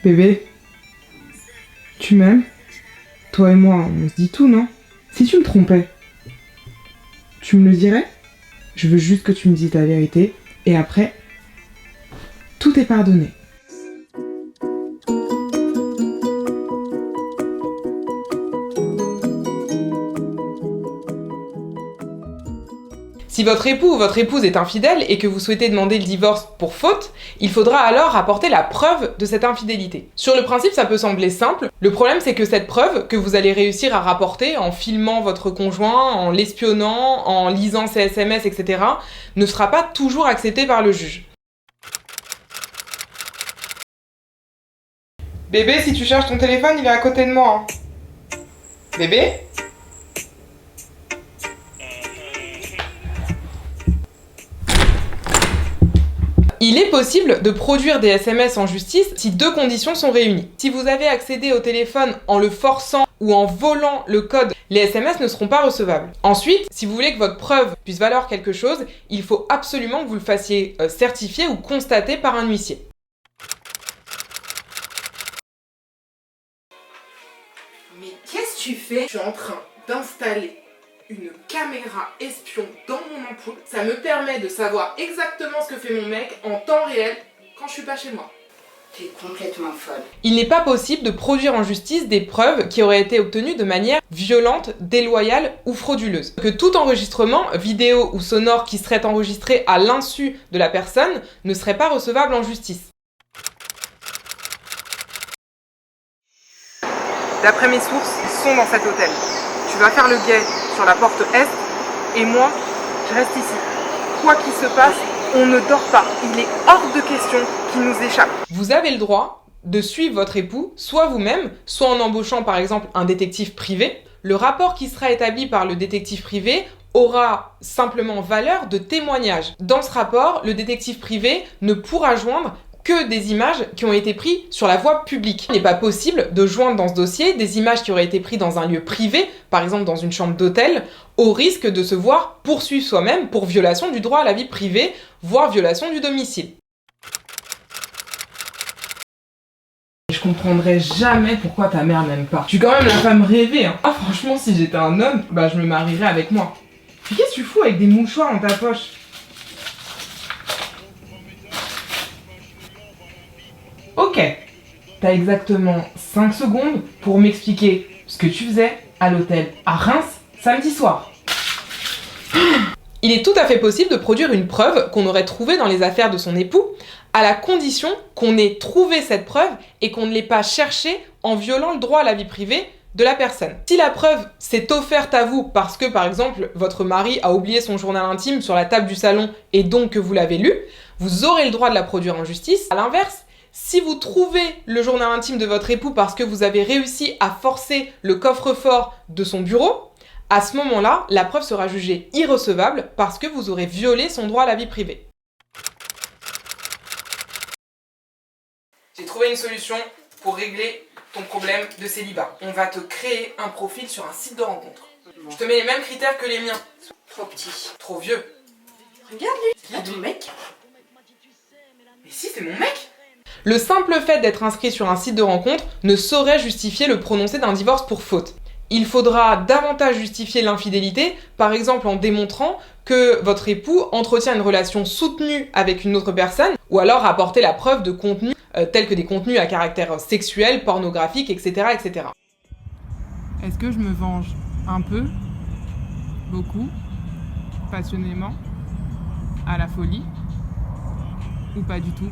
Bébé, tu m'aimes? Toi et moi, on se dit tout, non? Si tu me trompais, tu me le dirais? Je veux juste que tu me dises la vérité, et après, tout est pardonné. Si votre époux ou votre épouse est infidèle et que vous souhaitez demander le divorce pour faute, il faudra alors apporter la preuve de cette infidélité. Sur le principe, ça peut sembler simple. Le problème, c'est que cette preuve que vous allez réussir à rapporter en filmant votre conjoint, en l'espionnant, en lisant ses SMS, etc., ne sera pas toujours acceptée par le juge. Bébé, si tu cherches ton téléphone, il est à côté de moi. Bébé ? Il est possible de produire des SMS en justice si deux conditions sont réunies. Si vous avez accédé au téléphone en le forçant ou en volant le code, les SMS ne seront pas recevables. Ensuite, si vous voulez que votre preuve puisse valoir quelque chose, il faut absolument que vous le fassiez certifier ou constater par un huissier. Mais qu'est-ce que tu fais? Je suis en train d'installer une caméra espion dans mon ampoule. Ça me permet de savoir exactement ce que fait mon mec en temps réel quand je suis pas chez moi. T'es complètement folle. Il n'est pas possible de produire en justice des preuves qui auraient été obtenues de manière violente, déloyale ou frauduleuse. Que tout enregistrement, vidéo ou sonore qui serait enregistré à l'insu de la personne ne serait pas recevable en justice. D'après mes sources, ils sont dans cet hôtel. Tu vas faire le guet sur la porte est et moi, je reste ici. Quoi qu'il se passe, on ne dort pas. Il est hors de question qu'il nous échappe. Vous avez le droit de suivre votre époux, soit vous-même, soit en embauchant par exemple un détective privé. Le rapport qui sera établi par le détective privé aura simplement valeur de témoignage. Dans ce rapport, le détective privé ne pourra joindre que des images qui ont été prises sur la voie publique. Il n'est pas possible de joindre dans ce dossier des images qui auraient été prises dans un lieu privé, par exemple dans une chambre d'hôtel, au risque de se voir poursuivre soi-même pour violation du droit à la vie privée, voire violation du domicile. Je comprendrai jamais pourquoi ta mère m'aime pas. Tu es quand même la femme rêvée, hein. Ah franchement, si j'étais un homme, bah je me marierais avec moi. Puis qu'est-ce que tu fous avec des mouchoirs dans ta poche? Ok, t'as exactement 5 secondes pour m'expliquer ce que tu faisais à l'hôtel à Reims samedi soir. Il est tout à fait possible de produire une preuve qu'on aurait trouvée dans les affaires de son époux, à la condition qu'on ait trouvé cette preuve et qu'on ne l'ait pas cherchée en violant le droit à la vie privée de la personne. Si la preuve s'est offerte à vous parce que, par exemple, votre mari a oublié son journal intime sur la table du salon et donc que vous l'avez lu, vous aurez le droit de la produire en justice. À l'inverse, si vous trouvez le journal intime de votre époux parce que vous avez réussi à forcer le coffre-fort de son bureau, à ce moment-là, la preuve sera jugée irrecevable parce que vous aurez violé son droit à la vie privée. J'ai trouvé une solution pour régler ton problème de célibat. On va te créer un profil sur un site de rencontre. Je te mets les mêmes critères que les miens. Trop petit. Trop vieux. Regarde lui, c'est là ton mec. Mais si, c'est mon mec! Le simple fait d'être inscrit sur un site de rencontre ne saurait justifier le prononcé d'un divorce pour faute. Il faudra davantage justifier l'infidélité, par exemple en démontrant que votre époux entretient une relation soutenue avec une autre personne, ou alors apporter la preuve de contenus tels que des contenus à caractère sexuel, pornographique, etc., etc. Est-ce que je me venge un peu, beaucoup, passionnément, à la folie, ou pas du tout?